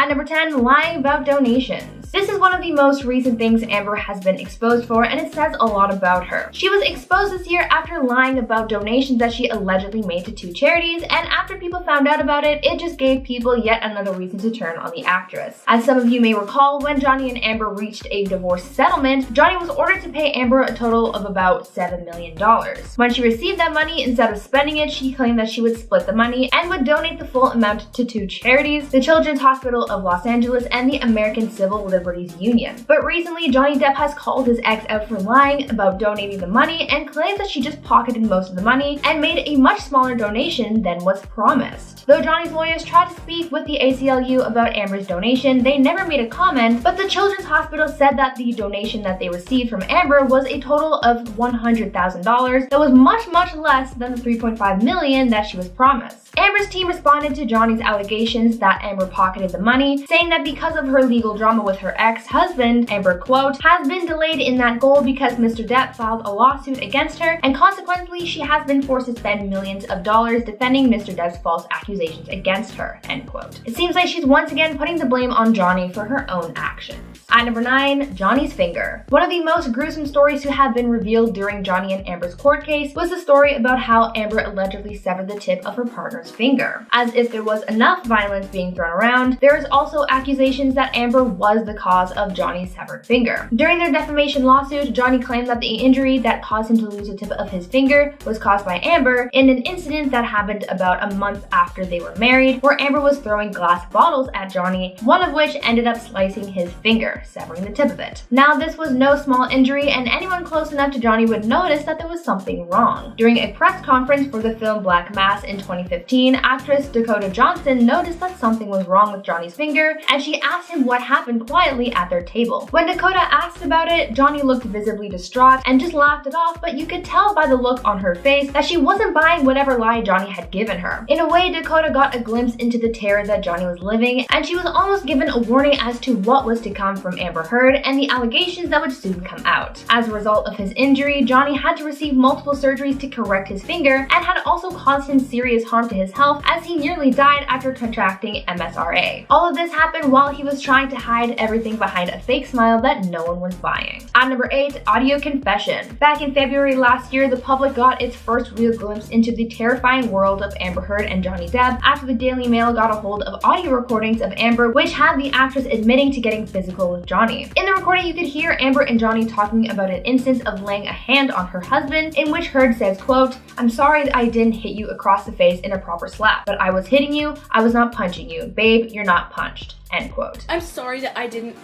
At number 10, lying about donations. This is one of the most recent things Amber has been exposed for, and it says a lot about her. She was exposed this year after lying about donations that she allegedly made to 2 charities, and after people found out about it, it just gave people yet another reason to turn on the actress. As some of you may recall, when Johnny and Amber reached a divorce settlement, Johnny was ordered to pay Amber a total of about $7 million. When she received that money, instead of spending it, she claimed that she would split the money and would donate the full amount to 2 charities, the Children's Hospital of Los Angeles and the American Civil Liberties Union. But recently, Johnny Depp has called his ex out for lying about donating the money and claims that she just pocketed most of the money and made a much smaller donation than was promised. Though Johnny's lawyers tried to speak with the ACLU about Amber's donation, they never made a comment, but the Children's Hospital said that the donation that they received from Amber was a total of $100,000 that was much less than the $3.5 million that she was promised. Amber's team responded to Johnny's allegations that Amber pocketed the money, saying that because of her legal drama with her ex-husband, Amber, quote, has been delayed in that goal because Mr. Depp filed a lawsuit against her, and consequently she has been forced to spend millions of dollars defending Mr. Depp's false accusations against her, end quote. It seems like she's once again putting the blame on Johnny for her own actions. At number 9, Johnny's finger. One of the most gruesome stories to have been revealed during Johnny and Amber's court case was the story about how Amber allegedly severed the tip of her partner's finger. As if there was enough violence being thrown around, there is also accusations that Amber was the cause of Johnny's severed finger. During their defamation lawsuit, Johnny claimed that the injury that caused him to lose the tip of his finger was caused by Amber in an incident that happened about a month after they were married, where Amber was throwing glass bottles at Johnny, one of which ended up slicing his finger, severing the tip of it. Now, this was no small injury, and anyone close enough to Johnny would notice that there was something wrong. During a press conference for the film Black Mass in 2015, actress Dakota Johnson noticed that something was wrong with Johnny's finger, and she asked him what happened quietly at their table. When Dakota asked about it, Johnny looked visibly distraught and just laughed it off, but you could tell by the look on her face that she wasn't buying whatever lie Johnny had given her. In a way, Dakota got a glimpse into the terror that Johnny was living, and she was almost given a warning as to what was to come from Amber Heard and the allegations that would soon come out. As a result of his injury, Johnny had to receive multiple surgeries to correct his finger and had also caused him serious harm to his health, as he nearly died after contracting MSRA. All of this happened while he was trying to hide everything behind a fake smile that no one was buying. At number 8, audio confession. Back in February last year, the public got its first real glimpse into the terrifying world of Amber Heard and Johnny Depp after the Daily Mail got a hold of audio recordings of Amber, which had the actress admitting to getting physical with Johnny. In the recording, you could hear Amber and Johnny talking about an instance of laying a hand on her husband, in which Heard says, quote, "I'm sorry that I didn't hit you across the face in a proper slap, but I was hitting you, I was not punching you. Babe, you're not punched," end quote. I'm sorry that I didn't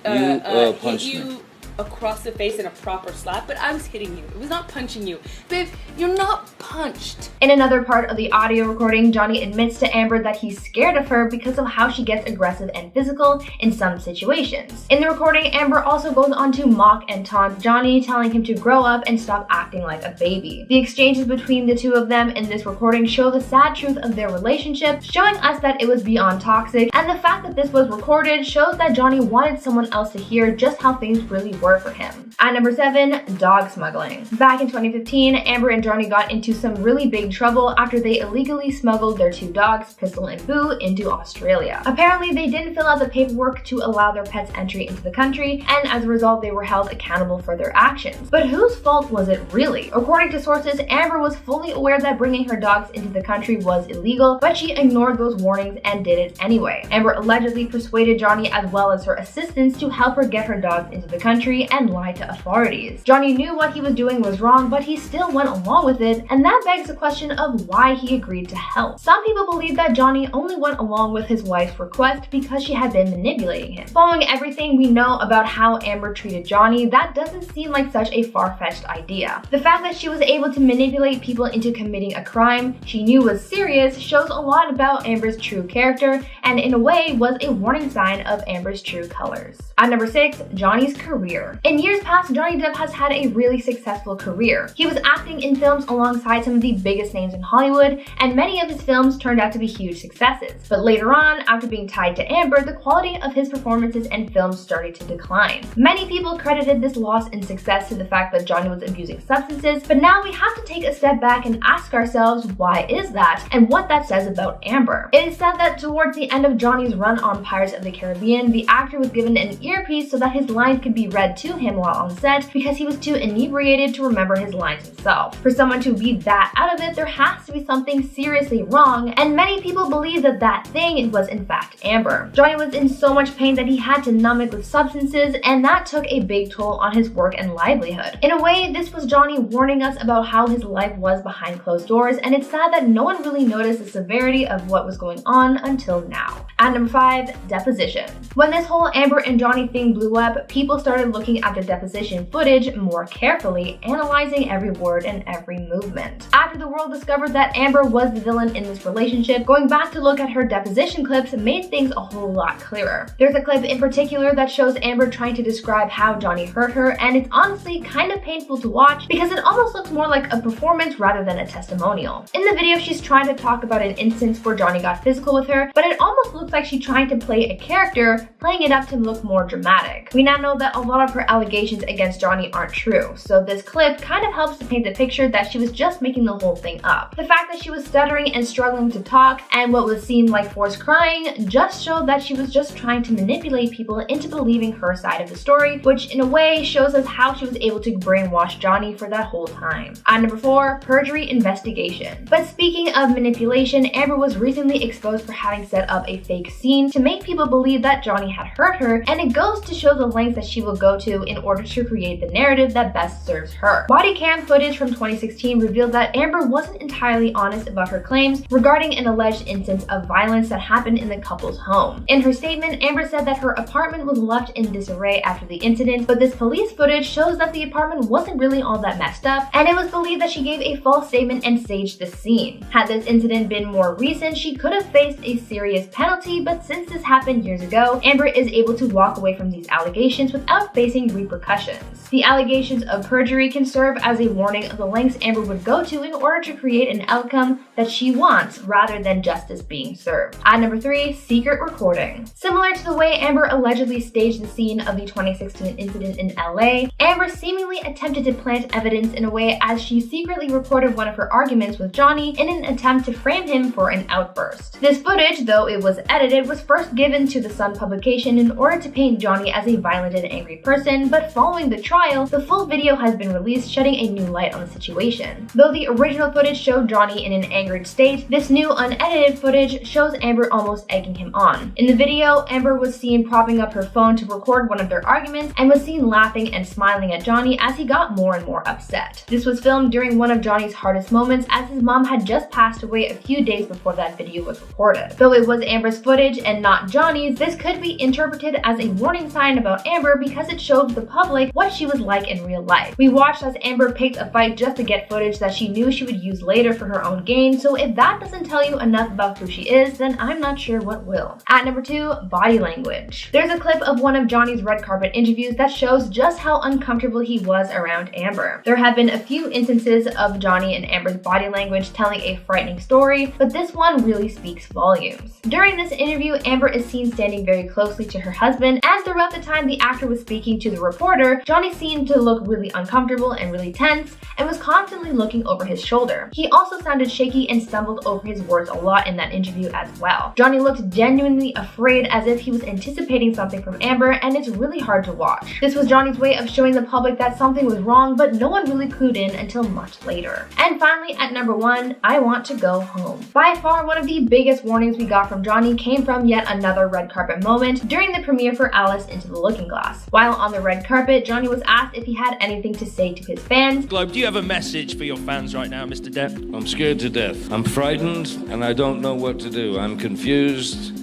hit you across the face in a proper slap, but I was hitting you. It was not punching you. Babe, you're not punched. In another part of the audio recording, Johnny admits to Amber that he's scared of her because of how she gets aggressive and physical in some situations. In the recording, Amber also goes on to mock and taunt Johnny, telling him to grow up and stop acting like a baby. The exchanges between the two of them in this recording show the sad truth of their relationship, showing us that it was beyond toxic, and the fact that this was recorded shows that Johnny wanted someone else to hear just how things really were for him. At number 7, dog smuggling. Back in 2015, Amber and Johnny got into some really big trouble after they illegally smuggled their 2 dogs, Pistol and Boo, into Australia. Apparently, they didn't fill out the paperwork to allow their pets entry into the country, and as a result, they were held accountable for their actions. But whose fault was it really? According to sources, Amber was fully aware that bringing her dogs into the country was illegal, but she ignored those warnings and did it anyway. Amber allegedly persuaded Johnny as well as her assistants to help her get her dogs into the country and lie to authorities. Johnny knew what he was doing was wrong, but he still went along with it, and that begs the question of why he agreed to help. Some people believe that Johnny only went along with his wife's request because she had been manipulating him. Following everything we know about how Amber treated Johnny, that doesn't seem like such a far-fetched idea. The fact that she was able to manipulate people into committing a crime she knew was serious shows a lot about Amber's true character, and in a way was a warning sign of Amber's true colors. At number 6, Johnny's career. career. In years past, Johnny Depp has had a really successful career. He was acting in films alongside some of the biggest names in Hollywood, and many of his films turned out to be huge successes. But later on, after being tied to Amber, the quality of his performances and films started to decline. Many people credited this loss in success to the fact that Johnny was abusing substances, but now we have to take a step back and ask ourselves, why is that, and what that says about Amber. It is said that towards the end of Johnny's run on Pirates of the Caribbean, the actor was given an earpiece so that his lines could be read to him while on set because he was too inebriated to remember his lines himself. For someone to be that out of it, there has to be something seriously wrong, and many people believe that that thing was in fact Amber. Johnny was in so much pain that he had to numb it with substances, and that took a big toll on his work and livelihood. In a way, this was Johnny warning us about how his life was behind closed doors, and it's sad that no one really noticed the severity of what was going on until now. At number 5, Deposition. When this whole Amber and Johnny thing blew up, people started looking at the deposition footage more carefully, analyzing every word and every movement. After the world discovered that Amber was the villain in this relationship, going back to look at her deposition clips made things a whole lot clearer. There's a clip in particular that shows Amber trying to describe how Johnny hurt her, and it's honestly kind of painful to watch because it almost looks more like a performance rather than a testimonial. In the video, she's trying to talk about an instance where Johnny got physical with her, but it almost looks like she's trying to play a character, playing it up to look more dramatic. We now know that a lot of her allegations against Johnny aren't true, so this clip kind of helps to paint the picture that she was just making the whole thing up. The fact that she was stuttering and struggling to talk, and what was seemed like forced crying, just showed that she was just trying to manipulate people into believing her side of the story, which in a way shows us how she was able to brainwash Johnny for that whole time. At number 4, Perjury investigation. But speaking of manipulation, Amber was recently exposed for having set up a fake scene to make people believe that Johnny had hurt her, and it goes to show the lengths that she will go to in order to create the narrative that best serves her. Body cam footage from 2016 revealed that Amber wasn't entirely honest about her claims regarding an alleged instance of violence that happened in the couple's home. In her statement, Amber said that her apartment was left in disarray after the incident, but this police footage shows that the apartment wasn't really all that messed up, and it was believed that she gave a false statement and staged the scene. Had this incident been more recent, she could have faced a serious penalty, but since this happened years ago, Amber is able to walk away from these allegations without facing repercussions. The allegations of perjury can serve as a warning of the lengths Amber would go to in order to create an outcome that she wants rather than justice being served. At number 3, secret recording. Similar to the way Amber allegedly staged the scene of the 2016 incident in LA, Amber seemingly attempted to plant evidence in a way as she secretly recorded one of her arguments with Johnny in an attempt to frame him for an outburst. This footage, though it was edited, was first given to the Sun publication in order to paint Johnny as a violent and angry person, but following the trial, the full video has been released, shedding a new light on the situation. Though the original footage showed Johnny in an angered state, this new unedited footage shows Amber almost egging him on. In the video, Amber was seen propping up her phone to record one of their arguments and was seen laughing and smiling at Johnny as he got more and more upset. This was filmed during one of Johnny's hardest moments, as his mom had just passed away a few days before that video was recorded. Though it was Amber's footage and not Johnny's, this could be interpreted as a warning sign about Amber because it showed the public what she was like in real life. We watched as Amber picked a fight just to get footage that she knew she would use later for her own gain, so if that doesn't tell you enough about who she is, then I'm not sure what will. At number 2, body language. There's a clip of one of Johnny's red carpet interviews that shows just how uncomfortable he was around Amber. There have been a few instances of Johnny and Amber's body language telling a frightening story, but this one really speaks volumes. During this interview, Amber is seen standing very closely to her husband, and throughout the time the actor was speaking to the reporter, Johnny seemed to look really uncomfortable and really tense, and was constantly looking over his shoulder. He also sounded shaky and stumbled over his words a lot in that interview as well. Johnny looked genuinely afraid, as if he was anticipating something from Amber, and it's really hard to watch. This was Johnny's way of showing the public that something was wrong, but no one really clued in until much later. And finally, at number 1, I want to go home. By far, one of the biggest warnings we got from Johnny came from yet another red carpet moment during the premiere for Alice Into the Looking Glass. While on the red carpet, Johnny was asked if he had anything to say to his fans. Globe, do you have a message for your fans right now, Mr. Depp? I'm scared to death. I'm frightened and I don't know what to do. I'm confused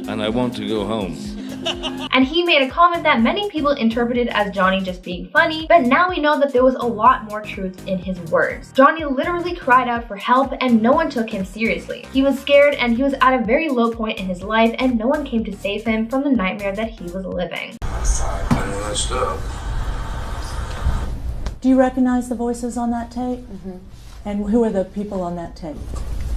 and I want to go home. And he made a comment that many people interpreted as Johnny just being funny, but now we know that there was a lot more truth in his words. Johnny literally cried out for help and no one took him seriously. He was scared and he was at a very low point in his life and no one came to save him from the nightmare that he was living. I messed up. Do you recognize the voices on that tape? Mm-hmm. And who are the people on that tape?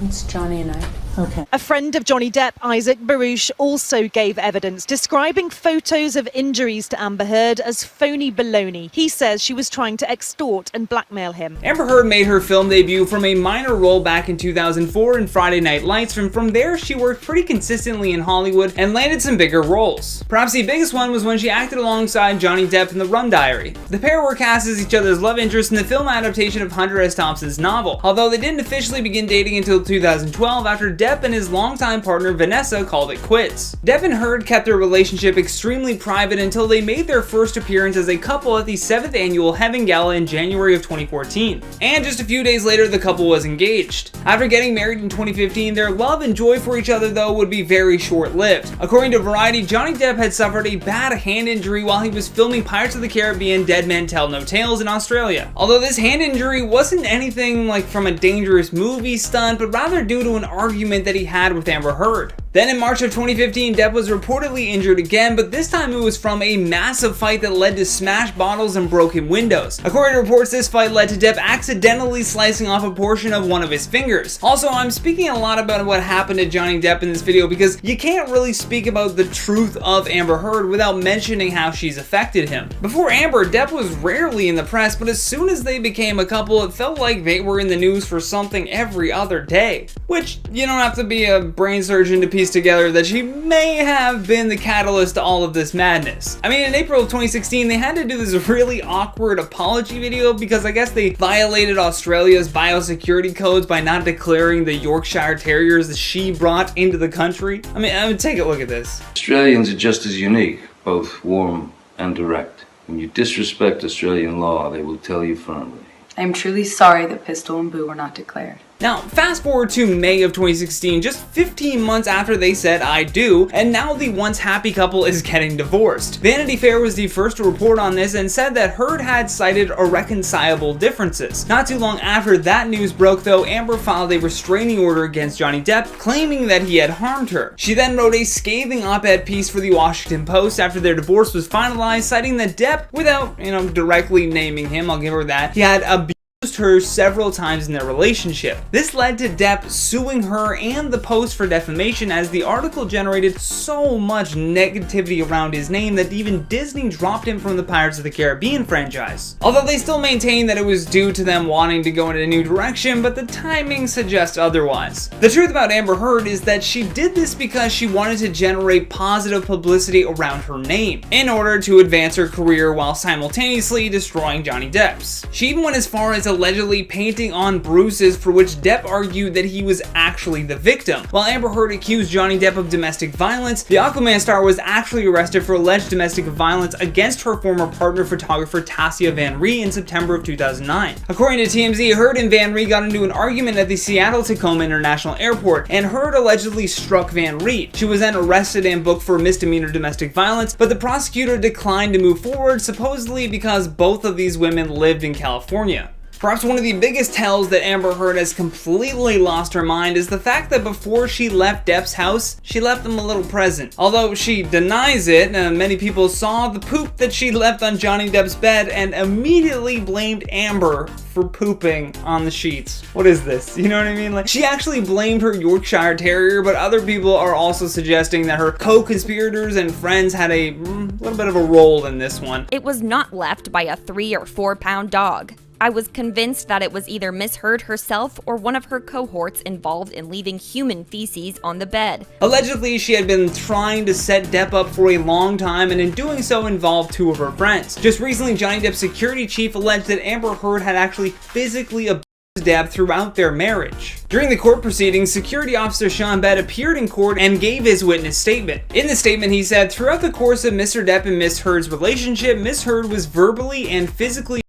It's Johnny and I. Okay. A friend of Johnny Depp, Isaac Baruch, also gave evidence describing photos of injuries to Amber Heard as phony baloney. He says she was trying to extort and blackmail him. Amber Heard made her film debut from a minor role back in 2004 in Friday Night Lights, and from there she worked pretty consistently in Hollywood and landed some bigger roles. Perhaps the biggest one was when she acted alongside Johnny Depp in The Rum Diary. The pair were cast as each other's love interests in the film adaptation of Hunter S. Thompson's novel, although they didn't officially begin dating until 2012 after Depp and his longtime partner Vanessa called it quits. Depp and Heard kept their relationship extremely private until they made their first appearance as a couple at the 7th annual Heaven Gala in January of 2014. And just a few days later, the couple was engaged. After getting married in 2015, their love and joy for each other though would be very short-lived. According to Variety, Johnny Depp had suffered a bad hand injury while he was filming Pirates of the Caribbean: Dead Men Tell No Tales in Australia. Although this hand injury wasn't anything like from a dangerous movie stunt, but rather due to an argument that he had with Amber Heard. Then in March of 2015, Depp was reportedly injured again, but this time it was from a massive fight that led to smashed bottles and broken windows. According to reports, this fight led to Depp accidentally slicing off a portion of one of his fingers. Also, I'm speaking a lot about what happened to Johnny Depp in this video because you can't really speak about the truth of Amber Heard without mentioning how she's affected him. Before Amber, Depp was rarely in the press, but as soon as they became a couple, it felt like they were in the news for something every other day. Which, you don't have to be a brain surgeon to piece together that she may have been the catalyst to all of this madness. I mean, in April of 2016, they had to do this really awkward apology video because I guess they violated Australia's biosecurity codes by not declaring the Yorkshire Terriers that she brought into the country. I mean, take a look at this. Australians are just as unique, both warm and direct. When you disrespect Australian law, they will tell you firmly. I am truly sorry that Pistol and Boo were not declared. Now, fast forward to May of 2016, just 15 months after they said I do, and now the once happy couple is getting divorced. Vanity Fair was the first to report on this and said that Heard had cited irreconcilable differences. Not too long after that news broke though, Amber filed a restraining order against Johnny Depp, claiming that he had harmed her. She then wrote a scathing op-ed piece for the Washington Post after their divorce was finalized, citing that Depp, without, directly naming him, I'll give her that, he had abused her several times in their relationship. This led to Depp suing her and the Post for defamation, as the article generated so much negativity around his name that even Disney dropped him from the Pirates of the Caribbean franchise. Although they still maintain that it was due to them wanting to go in a new direction, but the timing suggests otherwise. The truth about Amber Heard is that she did this because she wanted to generate positive publicity around her name in order to advance her career while simultaneously destroying Johnny Depp's. She even went as far as allegedly painting on bruises for which Depp argued that he was actually the victim. While Amber Heard accused Johnny Depp of domestic violence, the Aquaman star was actually arrested for alleged domestic violence against her former partner photographer Tassia Van Ree in September of 2009. According to TMZ, Heard and Van Ree got into an argument at the Seattle-Tacoma International Airport, and Heard allegedly struck Van Ree. She was then arrested and booked for misdemeanor domestic violence, but the prosecutor declined to move forward, supposedly because both of these women lived in California. Perhaps one of the biggest tells that Amber Heard has completely lost her mind is the fact that before she left Depp's house, she left him a little present. Although she denies it, many people saw the poop that she left on Johnny Depp's bed and immediately blamed Amber for pooping on the sheets. What is this? You know what I mean? Like, she actually blamed her Yorkshire Terrier, but other people are also suggesting that her co-conspirators and friends had a little bit of a role in this one. It was not left by a 3 or 4 pound dog. I was convinced that it was either Miss Heard herself or one of her cohorts involved in leaving human feces on the bed. Allegedly, she had been trying to set Depp up for a long time, and in doing so involved 2 of her friends. Just recently, Johnny Depp's security chief alleged that Amber Heard had actually physically abused Depp throughout their marriage. During the court proceedings, security officer Sean Bett appeared in court and gave his witness statement. In the statement, he said, "Throughout the course of Mr. Depp and Miss Heard's relationship, Miss Heard was verbally and physically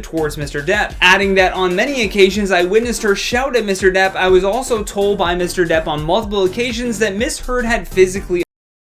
towards Mr. Depp," adding that on many occasions I witnessed her shout at Mr. Depp. I was also told by Mr. Depp on multiple occasions that Miss Heard had physically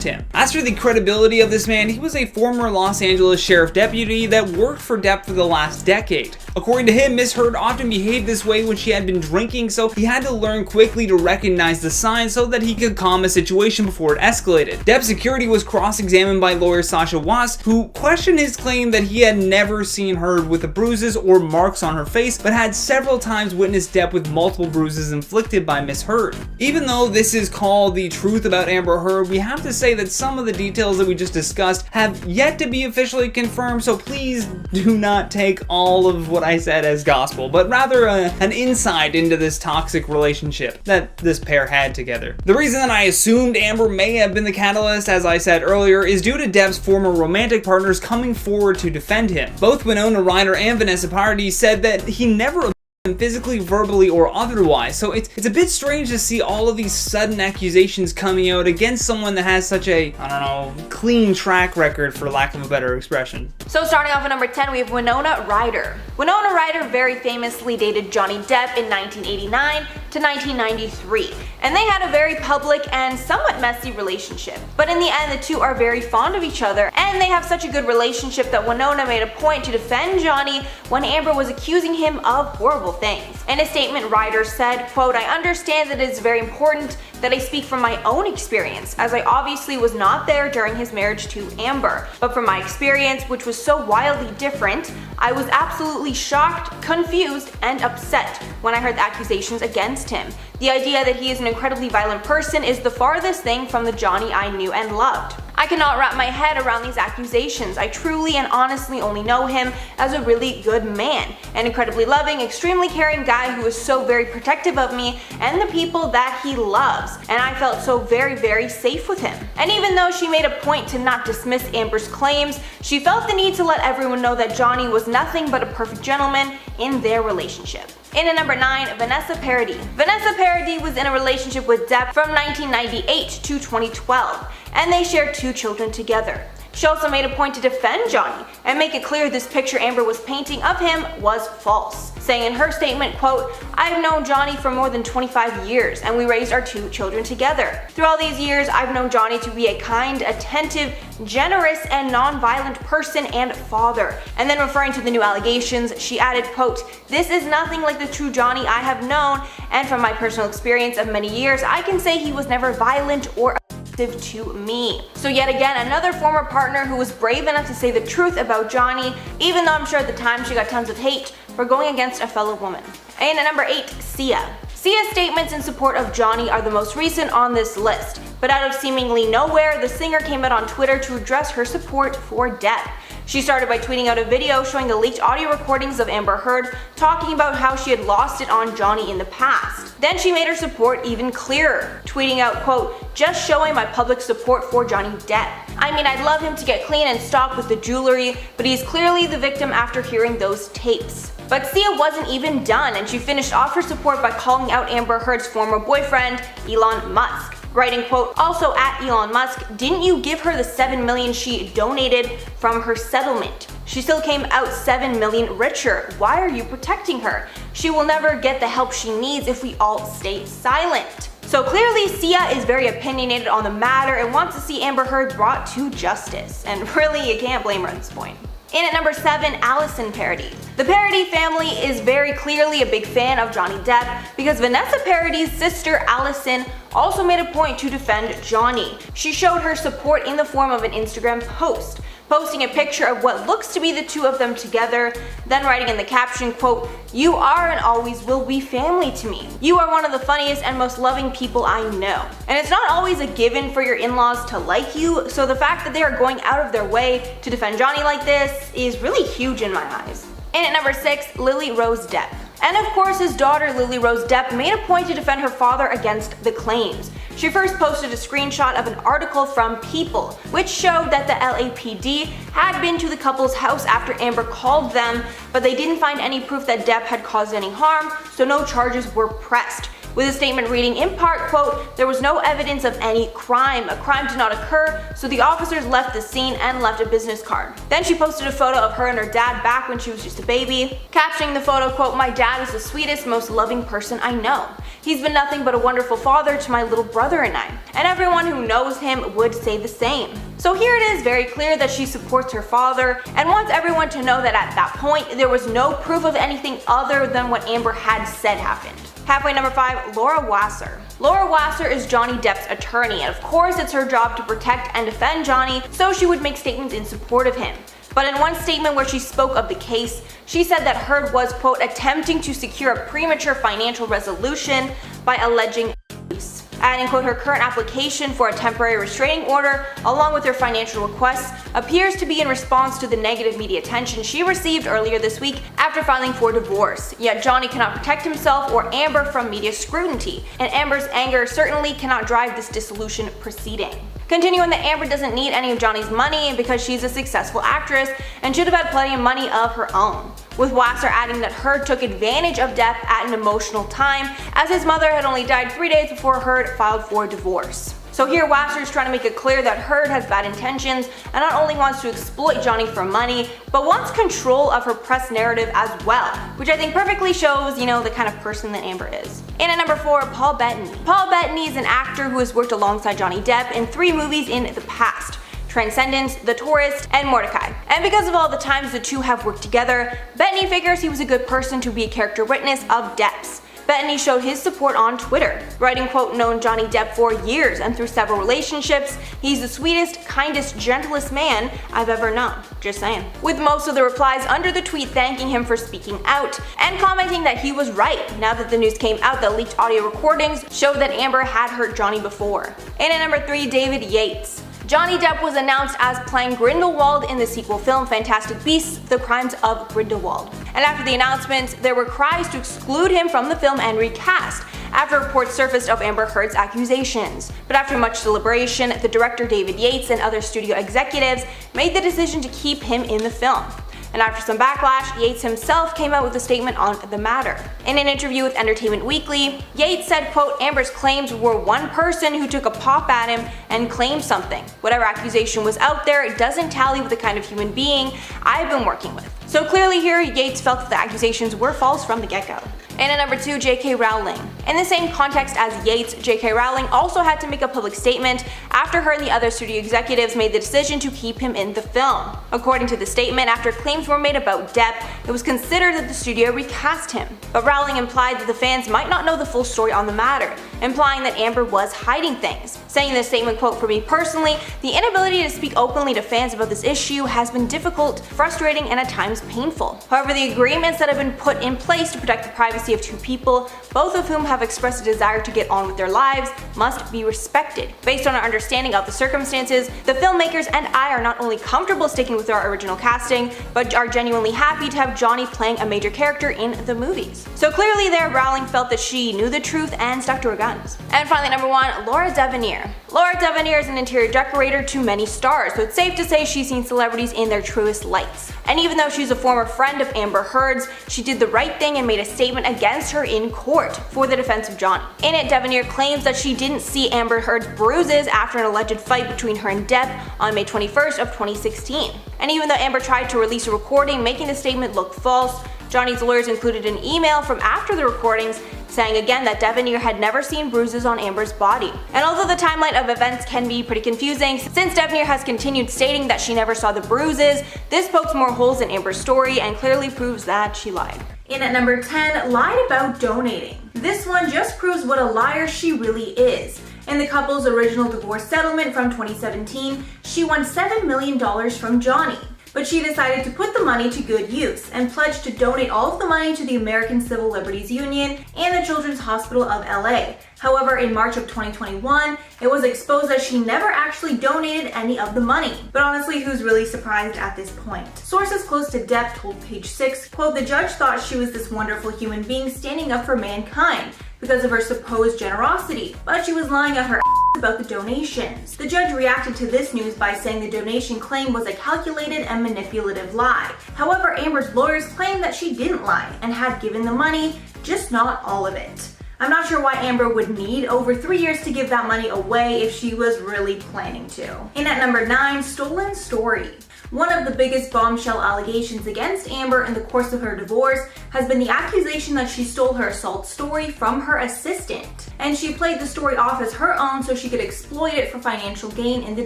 him. As for the credibility of this man, he was a former Los Angeles sheriff deputy that worked for Depp for the last decade. According to him, Miss Heard often behaved this way when she had been drinking, so he had to learn quickly to recognize the signs so that he could calm a situation before it escalated. Depp's security was cross-examined by lawyer Sasha Wass, who questioned his claim that he had never seen Heard with the bruises or marks on her face, but had several times witnessed Depp with multiple bruises inflicted by Miss Heard. Even though this is called the truth about Amber Heard, we have to say that some of the details that we just discussed have yet to be officially confirmed, so please do not take all of what I said as gospel, but rather an insight into this toxic relationship that this pair had together. The reason that I assumed Amber may have been the catalyst, as I said earlier, is due to Depp's former romantic partners coming forward to defend him. Both Winona Ryder and Vanessa Paradis said that he never physically, verbally, or otherwise, so it's a bit strange to see all of these sudden accusations coming out against someone that has such a, I don't know, clean track record, for lack of a better expression. So starting off at number 10, we have Winona Ryder. Winona Ryder very famously dated Johnny Depp in 1989 to 1993, and they had a very public and somewhat messy relationship. But in the end, the two are very fond of each other, and they have such a good relationship that Winona made a point to defend Johnny when Amber was accusing him of horrible things. In a statement, Ryder said, quote, "I understand that it is very important that I speak from my own experience, as I obviously was not there during his marriage to Amber. But from my experience, which was so wildly different, I was absolutely shocked, confused, and upset when I heard the accusations against him. The idea that he is an incredibly violent person is the farthest thing from the Johnny I knew and loved. I cannot wrap my head around these accusations. I truly and honestly only know him as a really good man, an incredibly loving, extremely caring guy who is so very protective of me and the people that he loves, and I felt so very, very safe with him." And even though she made a point to not dismiss Amber's claims, she felt the need to let everyone know that Johnny was nothing but a perfect gentleman in their relationship. In at number 9, Vanessa Paradis. Vanessa Paradis was in a relationship with Depp from 1998 to 2012, and they shared 2 children together. She also made a point to defend Johnny and make it clear this picture Amber was painting of him was false, saying in her statement, quote, "I've known Johnny for more than 25 years and we raised our 2 children together. Through all these years, I've known Johnny to be a kind, attentive, generous, and non-violent person and father." And then referring to the new allegations, she added, quote, "This is nothing like the true Johnny I have known, and from my personal experience of many years, I can say he was never violent or to me." So yet again, another former partner who was brave enough to say the truth about Johnny, even though I'm sure at the time she got tons of hate for going against a fellow woman. And at number 8, Sia. Sia's statements in support of Johnny are the most recent on this list, but out of seemingly nowhere, the singer came out on Twitter to address her support for Depp. She started by tweeting out a video showing the leaked audio recordings of Amber Heard talking about how she had lost it on Johnny in the past. Then she made her support even clearer, tweeting out, quote, "Just showing my public support for Johnny Depp. I mean, I'd love him to get clean and stop with the jewelry, but he's clearly the victim after hearing those tapes." But Sia wasn't even done, and she finished off her support by calling out Amber Heard's former boyfriend, Elon Musk. Writing, quote, "Also at Elon Musk, didn't you give her the $7 million she donated from her settlement? She still came out $7 million richer. Why are you protecting her? She will never get the help she needs if we all stay silent." So clearly Sia is very opinionated on the matter and wants to see Amber Heard brought to justice. And really, you can't blame her at this point. In at number 7, Allison Paradis. The Paradis family is very clearly a big fan of Johnny Depp because Vanessa Paradis' sister Allison also made a point to defend Johnny. She showed her support in the form of an Instagram post, posting a picture of what looks to be the 2 of them together, then writing in the caption, quote, "You are and always will be family to me. You are one of the funniest and most loving people I know. And it's not always a given for your in-laws to like you, so the fact that they are going out of their way to defend Johnny like this is really huge in my eyes." And at number 6, Lily Rose Depp. And of course, his daughter Lily Rose Depp made a point to defend her father against the claims. She first posted a screenshot of an article from People, which showed that the LAPD had been to the couple's house after Amber called them, but they didn't find any proof that Depp had caused any harm, so no charges were pressed. with a statement reading in part, quote, "There was no evidence of any crime. A crime did not occur, so the officers left the scene and left a business card." Then she posted a photo of her and her dad back when she was just a baby, captioning the photo, quote, "My dad is the sweetest, most loving person I know. He's been nothing but a wonderful father to my little brother and I, and everyone who knows him would say the same." So here it is very clear that she supports her father and wants everyone to know that at that point there was no proof of anything other than what Amber had said happened. Halfway number 5, Laura Wasser. Laura Wasser is Johnny Depp's attorney, and of course it's her job to protect and defend Johnny, so she would make statements in support of him. But in one statement where she spoke of the case, she said that Heard was, quote, "attempting to secure a premature financial resolution by alleging abuse," adding, quote, "her current application for a temporary restraining order, along with her financial requests, appears to be in response to the negative media attention she received earlier this week after filing for divorce. Yet Johnny cannot protect himself or Amber from media scrutiny, and Amber's anger certainly cannot drive this dissolution proceeding." Continuing that Amber doesn't need any of Johnny's money because she's a successful actress and should have had plenty of money of her own, with Wasser adding that Heard took advantage of Depp at an emotional time, as his mother had only died 3 days before Heard filed for divorce. So here Wasser is trying to make it clear that Heard has bad intentions and not only wants to exploit Johnny for money, but wants control of her press narrative as well, which I think perfectly shows, the kind of person that Amber is. And at number 4, Paul Bettany. Paul Bettany is an actor who has worked alongside Johnny Depp in 3 movies in the past: Transcendence, The Tourist, and Mordecai. And because of all the times the two have worked together, Bettany figures he was a good person to be a character witness of Depp's. Bettany showed his support on Twitter, writing, quote, "Known Johnny Depp for years and through several relationships. He's the sweetest, kindest, gentlest man I've ever known." Just saying. With most of the replies under the tweet thanking him for speaking out and commenting that he was right now that the news came out that leaked audio recordings showed that Amber had hurt Johnny before. And at number 3, David Yates. Johnny Depp was announced as playing Grindelwald in the sequel film Fantastic Beasts: The Crimes of Grindelwald. And after the announcement, there were cries to exclude him from the film and recast, after reports surfaced of Amber Heard's accusations. But after much deliberation, the director David Yates and other studio executives made the decision to keep him in the film. And after some backlash, Yates himself came out with a statement on the matter. In an interview with Entertainment Weekly, Yates said, quote, "Amber's claims were one person who took a pop at him and claimed something. Whatever accusation was out there, it doesn't tally with the kind of human being I've been working with." So clearly here, Yates felt that the accusations were false from the get-go. And at number 2, J.K. Rowling. In the same context as Yates, J.K. Rowling also had to make a public statement after her and the other studio executives made the decision to keep him in the film. According to the statement, after claims were made about Depp, it was considered that the studio recast him. But Rowling implied that the fans might not know the full story on the matter, implying that Amber was hiding things. Saying in the statement, quote, "For me personally, the inability to speak openly to fans about this issue has been difficult, frustrating, and at times painful. However, the agreements that have been put in place to protect the privacy of 2 people, both of whom have expressed a desire to get on with their lives, must be respected. Based on our understanding of the circumstances, the filmmakers and I are not only comfortable sticking with our original casting, but are genuinely happy to have Johnny playing a major character in the movies." So clearly there, Rowling felt that she knew the truth and stuck to her guns. And finally, number 1, Laura Devanere. Laura Devanere is an interior decorator to many stars, so it's safe to say she's seen celebrities in their truest lights. And even though she's a former friend of Amber Heard's, she did the right thing and made a statement against her in court for the defense of Johnny. In it, Devanere claims that she didn't see Amber Heard's bruises after an alleged fight between her and Depp on May 21st of 2016. And even though Amber tried to release a recording making the statement look false, Johnny's lawyers included an email from after the recordings saying again that Devanere had never seen bruises on Amber's body. And although the timeline of events can be pretty confusing, since Devanere has continued stating that she never saw the bruises, this pokes more holes in Amber's story and clearly proves that she lied. In at number 10, lied about donating. This one just proves what a liar she really is. In the couple's original divorce settlement from 2017, she won $7 million from Johnny. But she decided to put the money to good use and pledged to donate all of the money to the American Civil Liberties Union and the Children's Hospital of LA. However, in March of 2021, it was exposed that she never actually donated any of the money. But honestly, who's really surprised at this point? Sources close to Depp told Page 6, quote, "The judge thought she was this wonderful human being standing up for mankind because of her supposed generosity, but she was lying on her about the donations." The judge reacted to this news by saying the donation claim was a calculated and manipulative lie. However, Amber's lawyers claimed that she didn't lie and had given the money, just not all of it. I'm not sure why Amber would need over 3 years to give that money away if she was really planning to. In at number 9, stolen story. One of the biggest bombshell allegations against Amber in the course of her divorce has been the accusation that she stole her assault story from her assistant. And she played the story off as her own so she could exploit it for financial gain in the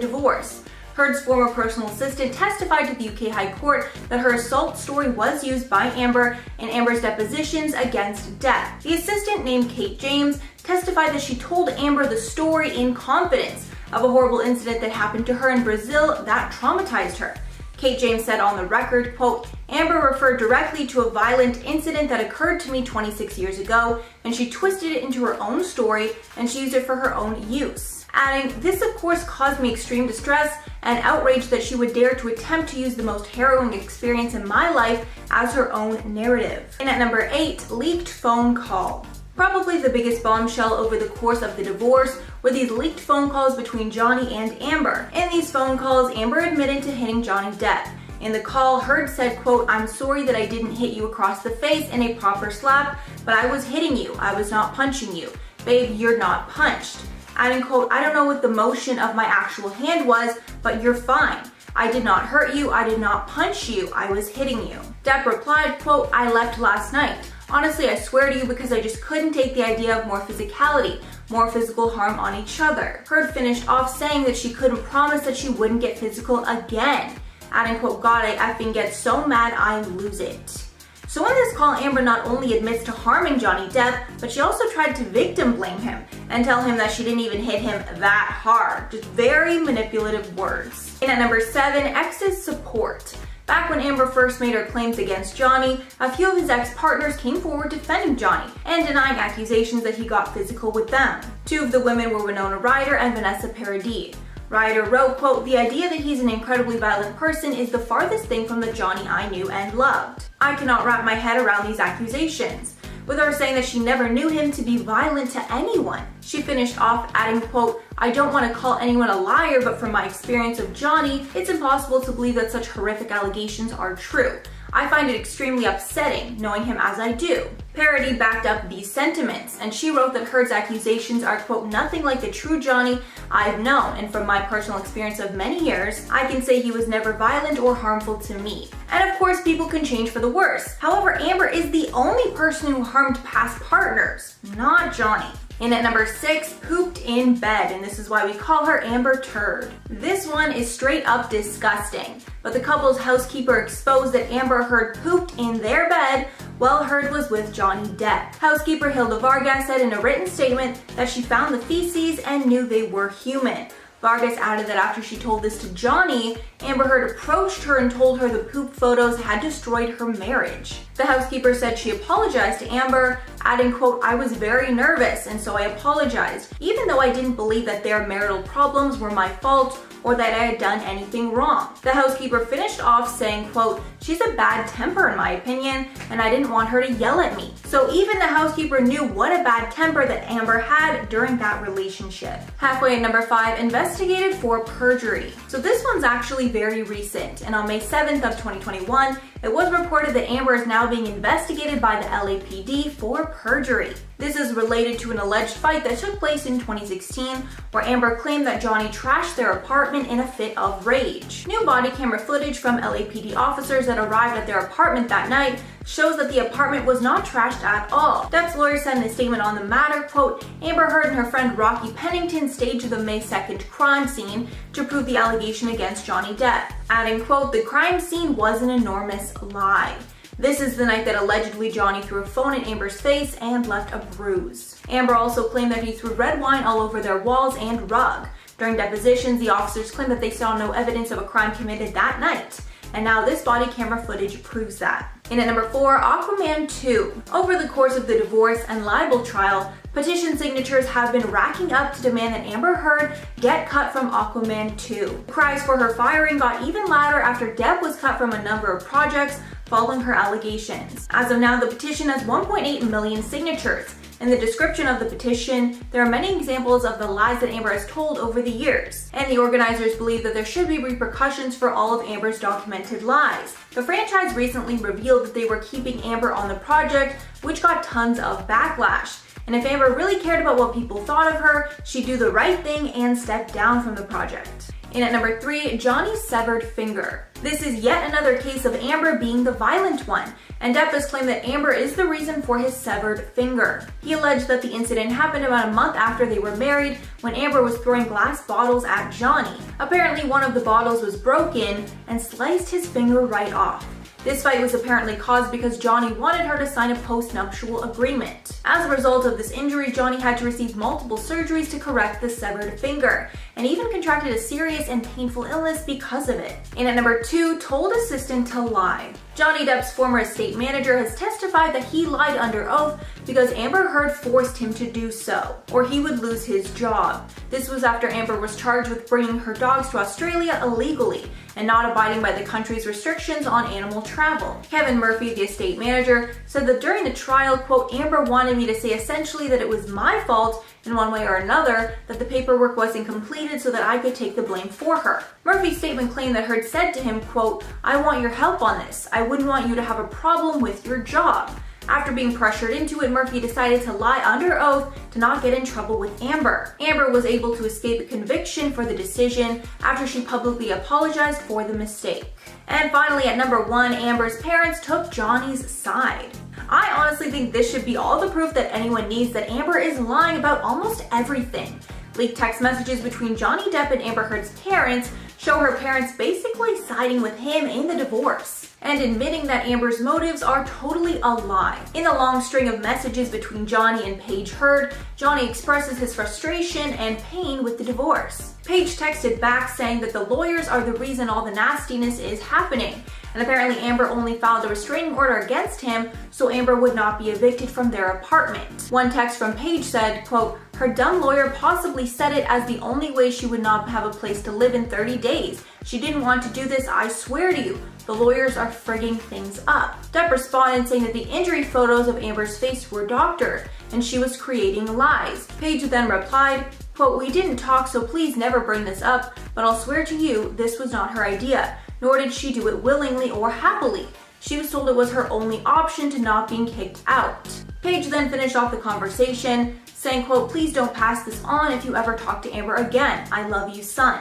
divorce. Heard's former personal assistant testified to the UK High Court that her assault story was used by Amber in Amber's depositions against Depp. The assistant, named Kate James, testified that she told Amber the story in confidence of a horrible incident that happened to her in Brazil that traumatized her. Kate James said on the record, quote, Amber referred directly to a violent incident that occurred to me 26 years ago, and she twisted it into her own story and she used it for her own use. Adding, this of course caused me extreme distress and outrage that she would dare to attempt to use the most harrowing experience in my life as her own narrative. And at number 8, leaked phone call. Probably the biggest bombshell over the course of the divorce were these leaked phone calls between Johnny and Amber. In these phone calls, Amber admitted to hitting Johnny Depp. In the call, Heard said, quote, I'm sorry that I didn't hit you across the face in a proper slap, but I was hitting you. I was not punching you. Babe, you're not punched. Adding, quote, I don't know what the motion of my actual hand was, but you're fine. I did not hurt you. I did not punch you. I was hitting you. Depp replied, quote, I left last night. Honestly, I swear to you because I just couldn't take the idea of more physicality, more physical harm on each other. Heard finished off saying that she couldn't promise that she wouldn't get physical again. Adding, quote, God, I effing get so mad I lose it. So in this call, Amber not only admits to harming Johnny Depp, but she also tried to victim blame him and tell him that she didn't even hit him that hard. Just very manipulative words. And at number 7, ex's support. Back when Amber first made her claims against Johnny, a few of his ex-partners came forward defending Johnny and denying accusations that he got physical with them. 2 of the women were Winona Ryder and Vanessa Paradis. Ryder wrote, quote, the idea that he's an incredibly violent person is the farthest thing from the Johnny I knew and loved. I cannot wrap my head around these accusations. With her saying that she never knew him to be violent to anyone. She finished off adding, quote, I don't want to call anyone a liar, but from my experience of Johnny, it's impossible to believe that such horrific allegations are true. I find it extremely upsetting, knowing him as I do. Parody backed up these sentiments, and she wrote that Heard's accusations are, quote, nothing like the true Johnny I've known, and from my personal experience of many years, I can say he was never violent or harmful to me. And of course, people can change for the worse. However, Amber is the only person who harmed past partners, not Johnny. And at number 6, pooped in bed, and this is why we call her Amber Turd. This one is straight up disgusting, but the couple's housekeeper exposed that Amber Heard pooped in their bed while Heard was with Johnny Depp. Housekeeper Hilda Vargas said in a written statement that she found the feces and knew they were human. Vargas added that after she told this to Johnny, Amber Heard approached her and told her the poop photos had destroyed her marriage. The housekeeper said she apologized to Amber, adding, quote, I was very nervous and so I apologized, even though I didn't believe that their marital problems were my fault or that I had done anything wrong. The housekeeper finished off saying, quote, she's a bad temper in my opinion, and I didn't want her to yell at me. So even the housekeeper knew what a bad temper that Amber had during that relationship. Halfway at number 5, investigated for perjury. So this one's actually very recent, and on May 7th of 2021, it was reported that Amber is now being investigated by the LAPD for perjury. This is related to an alleged fight that took place in 2016, where Amber claimed that Johnny trashed their apartment in a fit of rage. New body camera footage from LAPD officers that arrived at their apartment that night shows that the apartment was not trashed at all. Depp's lawyer said in a statement on the matter, quote, Amber Heard and her friend Rocky Pennington staged the May 2nd crime scene to prove the allegation against Johnny Depp, adding, quote, the crime scene was an enormous lie. This is the night that allegedly Johnny threw a phone in Amber's face and left a bruise. Amber also claimed that he threw red wine all over their walls and rug. During depositions, the officers claimed that they saw no evidence of a crime committed that night. And now this body camera footage proves that. And at number 4, Aquaman 2. Over the course of the divorce and libel trial, petition signatures have been racking up to demand that Amber Heard get cut from Aquaman 2. Cries for her firing got even louder after Depp was cut from a number of projects following her allegations. As of now, the petition has 1.8 million signatures. In the description of the petition, there are many examples of the lies that Amber has told over the years, and the organizers believe that there should be repercussions for all of Amber's documented lies. The franchise recently revealed that they were keeping Amber on the project, which got tons of backlash. and if Amber really cared about what people thought of her, she'd do the right thing and step down from the project. And at number 3, Johnny's severed finger. This is yet another case of Amber being the violent one, and Depp has claimed that Amber is the reason for his severed finger. He alleged that the incident happened about a month after they were married, when Amber was throwing glass bottles at Johnny. Apparently one of the bottles was broken and sliced his finger right off. This fight was apparently caused because Johnny wanted her to sign a post-nuptial agreement. As a result of this injury, Johnny had to receive multiple surgeries to correct the severed finger, and even contracted a serious and painful illness because of it. And at number 2, told assistant to lie. Johnny Depp's former estate manager has testified that he lied under oath because Amber Heard forced him to do so, or he would lose his job. This was after Amber was charged with bringing her dogs to Australia illegally and not abiding by the country's restrictions on animal travel. Kevin Murphy, the estate manager, said that during the trial, quote, Amber wanted me to say essentially that it was my fault in one way or another, that the paperwork wasn't completed so that I could take the blame for her. Murphy's statement claimed that Heard said to him, quote, I want your help on this. I wouldn't want you to have a problem with your job. After being pressured into it, Murphy decided to lie under oath to not get in trouble with Amber. Amber was able to escape a conviction for the decision after she publicly apologized for the mistake. And finally, at number 1, Amber's parents took Johnny's side. I honestly think this should be all the proof that anyone needs that Amber is lying about almost everything. Leaked text messages between Johnny Depp and Amber Heard's parents show her parents basically siding with him in the divorce and admitting that Amber's motives are totally a lie. In the long string of messages between Johnny and Paige Heard, Johnny expresses his frustration and pain with the divorce. Paige texted back saying that the lawyers are the reason all the nastiness is happening, and apparently Amber only filed a restraining order against him so Amber would not be evicted from their apartment. One text from Paige said, quote, her dumb lawyer possibly said it as the only way she would not have a place to live in 30 days. She didn't want to do this, I swear to you. The lawyers are frigging things up. Depp responded saying that the injury photos of Amber's face were doctored and she was creating lies. Paige then replied, quote, we didn't talk so please never bring this up, but I'll swear to you this was not her idea, nor did she do it willingly or happily. She was told it was her only option to not being kicked out. Paige then finished off the conversation saying, quote, please don't pass this on if you ever talk to Amber again. I love you, son.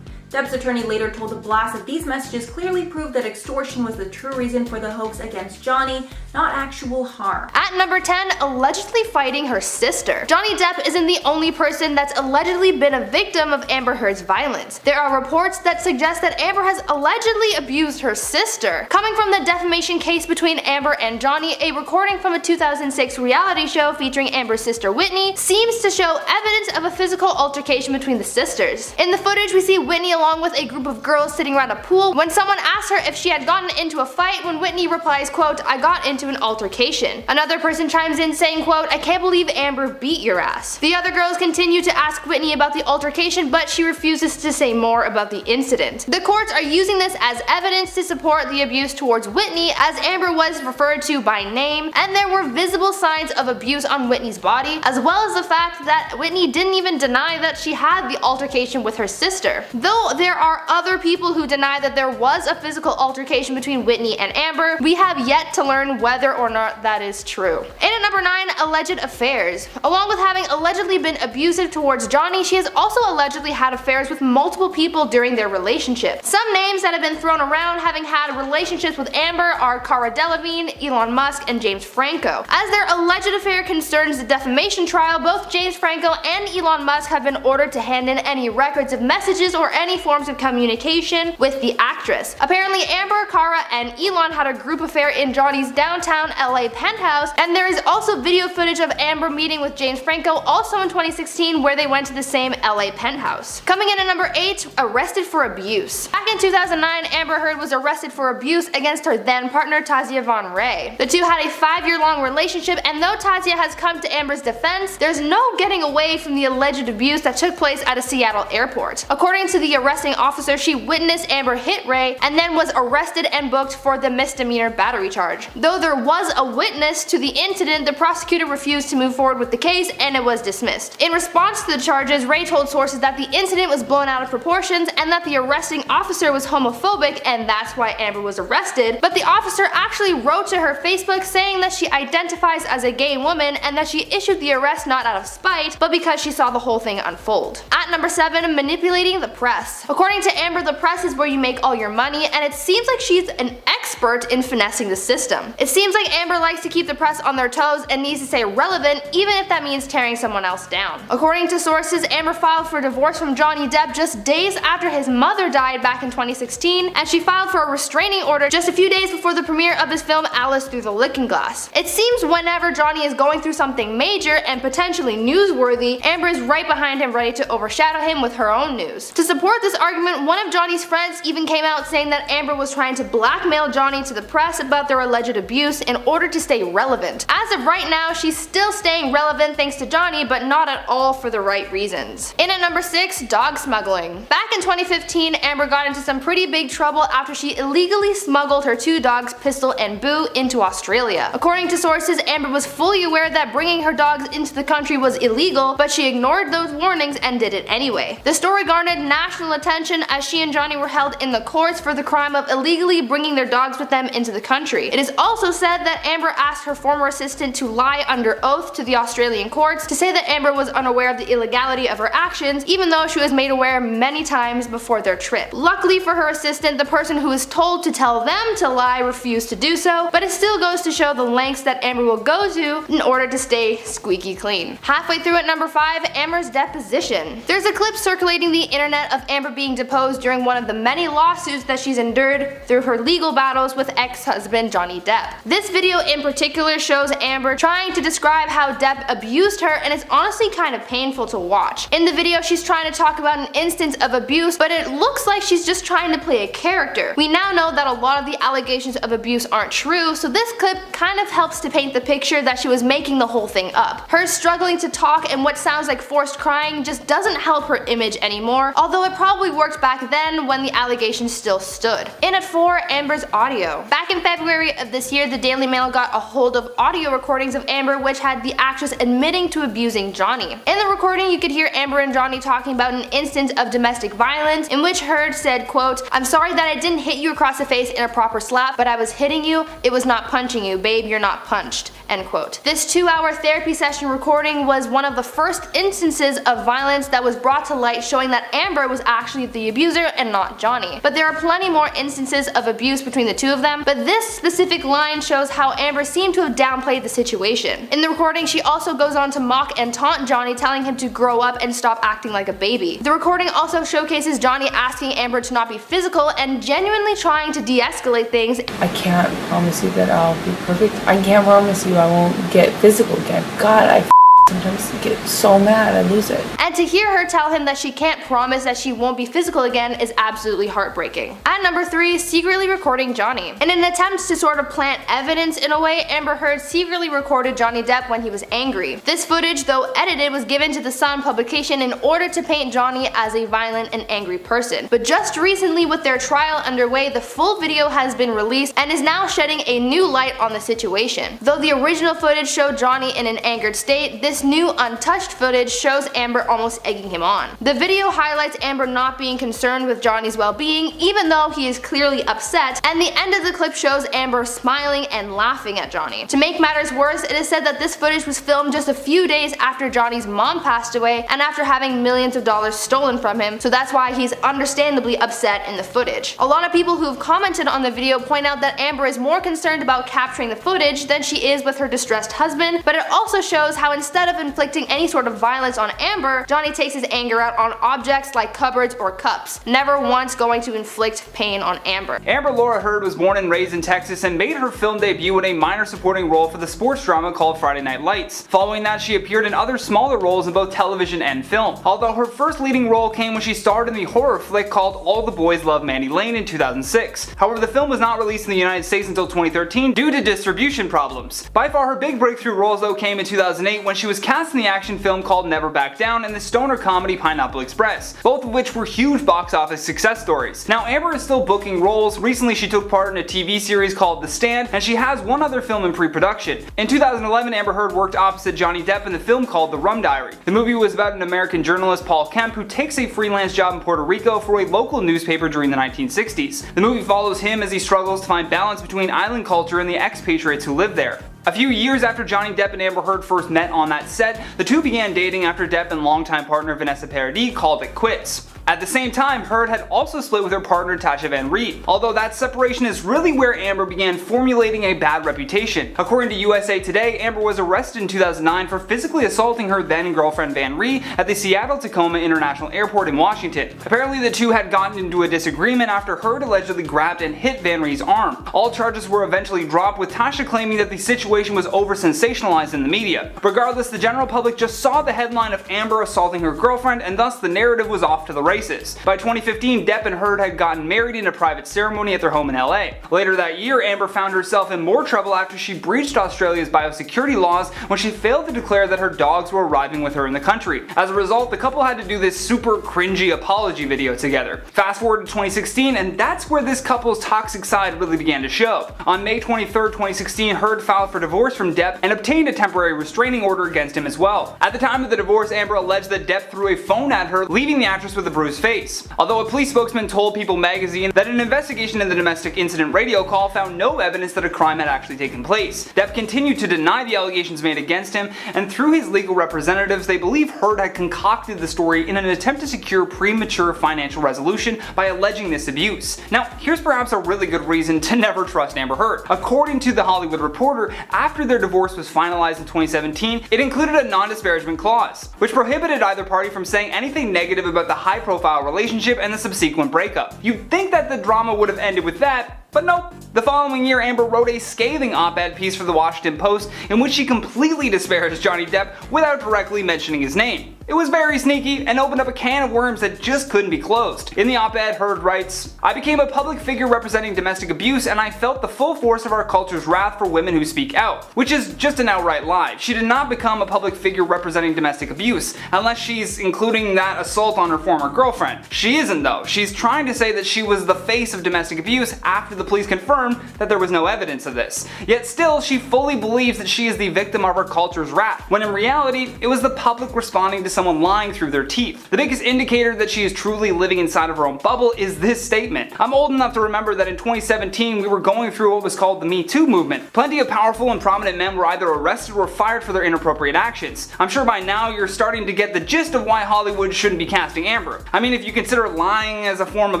Depp's attorney later told the Blast that these messages clearly proved that extortion was the true reason for the hoax against Johnny, not actual harm. At number 10, allegedly fighting her sister. Johnny Depp isn't the only person that's allegedly been a victim of Amber Heard's violence. There are reports that suggest that Amber has allegedly abused her sister. Coming from the defamation case between Amber and Johnny, a recording from a 2006 reality show featuring Amber's sister Whitney seems to show evidence of a physical altercation between the sisters. In the footage, we see Whitney along with a group of girls sitting around a pool when someone asks her if she had gotten into a fight, when Whitney replies, quote, I got into an altercation. Another person chimes in saying, quote, I can't believe Amber beat your ass. The other girls continue to ask Whitney about the altercation, but she refuses to say more about the incident. The courts are using this as evidence to support the abuse towards Whitney, as Amber was referred to by name, and there were visible signs of abuse on Whitney's body, as well as the fact that Whitney didn't even deny that she had the altercation with her sister. Though there are other people who deny that there was a physical altercation between Whitney and Amber, we have yet to learn whether or not that is true. And at number 9, alleged affairs. Along with having allegedly been abusive towards Johnny, she has also allegedly had affairs with multiple people during their relationship. Some names that have been thrown around having had relationships with Amber are Cara Delevingne, Elon Musk, and James Franco. As their alleged affair concerns the defamation trial, both James Franco and Elon Musk have been ordered to hand in any records of messages or any forms of communication with the actress. Apparently, Amber, Cara, and Elon had a group affair in Johnny's downtown LA penthouse, and there is also video footage of Amber meeting with James Franco also in 2016 where they went to the same LA penthouse. Coming in at number 8, arrested for abuse. Back in 2009, Amber Heard was arrested for abuse against her then partner Tazia Von Ray. The two had a 5-year-long relationship, and though Tazia has come to Amber's defense, there's no getting away from the alleged abuse that took place at a Seattle airport. According to the arrest arresting officer, she witnessed Amber hit Ray and then was arrested and booked for the misdemeanor battery charge. Though there was a witness to the incident, the prosecutor refused to move forward with the case and it was dismissed. In response to the charges, Ray told sources that the incident was blown out of proportions and that the arresting officer was homophobic and that's why Amber was arrested, but the officer actually wrote to her Facebook saying that she identifies as a gay woman and that she issued the arrest not out of spite, but because she saw the whole thing unfold. At number 7, manipulating the press. According to Amber, the press is where you make all your money, and it seems like she's an expert in finessing the system. It seems like Amber likes to keep the press on their toes and needs to stay relevant, even if that means tearing someone else down. According to sources, Amber filed for divorce from Johnny Depp just days after his mother died back in 2016, and she filed for a restraining order just a few days before the premiere of his film Alice Through the Looking Glass. It seems whenever Johnny is going through something major and potentially newsworthy, Amber is right behind him ready to overshadow him with her own news. To support this argument, one of Johnny's friends even came out saying that Amber was trying to blackmail Johnny to the press about their alleged abuse in order to stay relevant. As of right now, she's still staying relevant thanks to Johnny, but not at all for the right reasons. In at number 6, dog smuggling. Back in 2015, Amber got into some pretty big trouble after she illegally smuggled her 2 dogs, Pistol and Boo, into Australia. According to sources, Amber was fully aware that bringing her dogs into the country was illegal, but she ignored those warnings and did it anyway. The story garnered national attention as she and Johnny were held in the courts for the crime of illegally bringing their dogs with them into the country. It is also said that Amber asked her former assistant to lie under oath to the Australian courts to say that Amber was unaware of the illegality of her actions, even though she was made aware many times before their trip. Luckily for her assistant, the person who was told to tell them to lie refused to do so, but it still goes to show the lengths that Amber will go to in order to stay squeaky clean. Halfway through at number 5, Amber's deposition. There's a clip circulating the internet of Amber being deposed during one of the many lawsuits that she's endured through her legal battles with ex-husband Johnny Depp. This video in particular shows Amber trying to describe how Depp abused her, and it's honestly kind of painful to watch. In the video, she's trying to talk about an instance of abuse, but it looks like she's just trying to play a character. We now know that a lot of the allegations of abuse aren't true, so this clip kind of helps to paint the picture that she was making the whole thing up. Her struggling to talk and what sounds like forced crying just doesn't help her image anymore, although it probably worked back then when the allegations still stood. In at 4, Amber's audio. Back in February of this year, the Daily Mail got a hold of audio recordings of Amber which had the actress admitting to abusing Johnny. In the recording, you could hear Amber and Johnny talking about an instance of domestic violence in which Heard said, quote, "I'm sorry that I didn't hit you across the face in a proper slap, but I was hitting you. It was not punching you, babe, you're not punched." End quote. This 2-hour therapy session recording was one of the first instances of violence that was brought to light, showing that Amber was actually the abuser and not Johnny. But there are plenty more instances of abuse between the two of them, but this specific line shows how Amber seemed to have downplayed the situation. In the recording, she also goes on to mock and taunt Johnny, telling him to grow up and stop acting like a baby. The recording also showcases Johnny asking Amber to not be physical and genuinely trying to de-escalate things. "I can't promise you that I'll be perfect. I can't promise you I won't get physical again. God, I sometimes get so mad I lose it." And to hear her tell him that she can't promise that she won't be physical again is absolutely heartbreaking. At number 3, secretly recording Johnny. In an attempt to sort of plant evidence in a way, Amber Heard secretly recorded Johnny Depp when he was angry. This footage, though edited, was given to the Sun publication in order to paint Johnny as a violent and angry person. But just recently, with their trial underway, the full video has been released and is now shedding a new light on the situation. Though the original footage showed Johnny in an angered state, this new untouched footage shows Amber almost egging him on. The video highlights Amber not being concerned with Johnny's well-being, even though he is clearly upset, and the end of the clip shows Amber smiling and laughing at Johnny. To make matters worse, it is said that this footage was filmed just a few days after Johnny's mom passed away and after having millions of dollars stolen from him, so that's why he's understandably upset in the footage. A lot of people who have commented on the video point out that Amber is more concerned about capturing the footage than she is with her distressed husband, but it also shows how instead of inflicting any sort of violence on Amber, Johnny takes his anger out on objects like cupboards or cups, never once going to inflict pain on Amber. Amber Laura Heard was born and raised in Texas and made her film debut in a minor supporting role for the sports drama called Friday Night Lights. Following that, she appeared in other smaller roles in both television and film, although her first leading role came when she starred in the horror flick called All the Boys Love Mandy Lane in 2006. However, the film was not released in the United States until 2013 due to distribution problems. By far her big breakthrough roles though came in 2008 when she was cast in the action film called Never Back Down and the stoner comedy Pineapple Express, both of which were huge box office success stories. Now Amber is still booking roles. Recently she took part in a TV series called The Stand, and she has one other film in pre-production. In 2011, Amber Heard worked opposite Johnny Depp in the film called The Rum Diary. The movie was about an American journalist, Paul Kemp, who takes a freelance job in Puerto Rico for a local newspaper during the 1960s. The movie follows him as he struggles to find balance between island culture and the expatriates who live there. A few years after Johnny Depp and Amber Heard first met on that set, the two began dating after Depp and longtime partner Vanessa Paradis called it quits. At the same time, Heard had also split with her partner Tasha Van Reed, although that separation is really where Amber began formulating a bad reputation. According to USA Today, Amber was arrested in 2009 for physically assaulting her then girlfriend Van Reed at the Seattle-Tacoma International Airport in Washington. Apparently the two had gotten into a disagreement after Heard allegedly grabbed and hit Van Reed's arm. All charges were eventually dropped, with Tasha claiming that the situation was over-sensationalized in the media. Regardless, the general public just saw the headline of Amber assaulting her girlfriend, and thus the narrative was off to the races. By 2015, Depp and Heard had gotten married in a private ceremony at their home in LA. Later that year, Amber found herself in more trouble after she breached Australia's biosecurity laws when she failed to declare that her dogs were arriving with her in the country. As a result, the couple had to do this super cringy apology video together. Fast forward to 2016, and that's where this couple's toxic side really began to show. On May 23, 2016, Heard filed for divorce from Depp and obtained a temporary restraining order against him as well. At the time of the divorce, Amber alleged that Depp threw a phone at her, leaving the actress with a bruised face. Although a police spokesman told People magazine that an investigation into the domestic incident radio call found no evidence that a crime had actually taken place. Depp continued to deny the allegations made against him, and through his legal representatives, they believe Heard had concocted the story in an attempt to secure premature financial resolution by alleging this abuse. Now, here's perhaps a really good reason to never trust Amber Heard. According to The Hollywood Reporter, after their divorce was finalized in 2017, it included a non-disparagement clause, which prohibited either party from saying anything negative about the high-profile relationship and the subsequent breakup. You'd think that the drama would have ended with that, but nope. The following year, Amber wrote a scathing op-ed piece for the Washington Post in which she completely disparaged Johnny Depp without directly mentioning his name. It was very sneaky and opened up a can of worms that just couldn't be closed. In the op-ed, Heard writes, "I became a public figure representing domestic abuse, and I felt the full force of our culture's wrath for women who speak out." Which is just an outright lie. She did not become a public figure representing domestic abuse, unless she's including that assault on her former girlfriend. She isn't though. She's trying to say that she was the face of domestic abuse after the police confirmed that there was no evidence of this. Yet still, she fully believes that she is the victim of our culture's wrath, when in reality, it was the public responding to someone lying through their teeth. The biggest indicator that she is truly living inside of her own bubble is this statement. "I'm old enough to remember that in 2017 we were going through what was called the Me Too movement. Plenty of powerful and prominent men were either arrested or fired for their inappropriate actions. I'm sure by now you're starting to get the gist of why Hollywood shouldn't be casting Amber. I mean, if you consider lying as a form of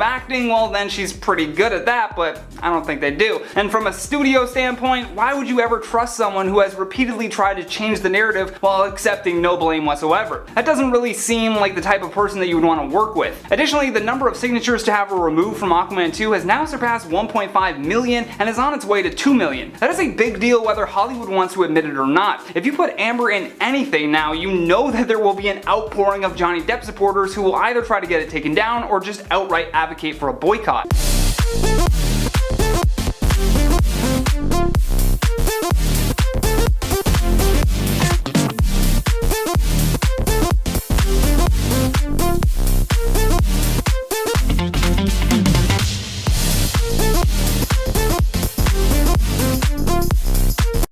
acting, well then she's pretty good at that, but I don't think they do. And from a studio standpoint, why would you ever trust someone who has repeatedly tried to change the narrative while accepting no blame whatsoever? That doesn't really seem like the type of person that you would want to work with." Additionally, the number of signatures to have her removed from Aquaman 2 has now surpassed 1.5 million and is on its way to 2 million. That is a big deal whether Hollywood wants to admit it or not. If you put Amber in anything now, you know that there will be an outpouring of Johnny Depp supporters who will either try to get it taken down or just outright advocate for a boycott.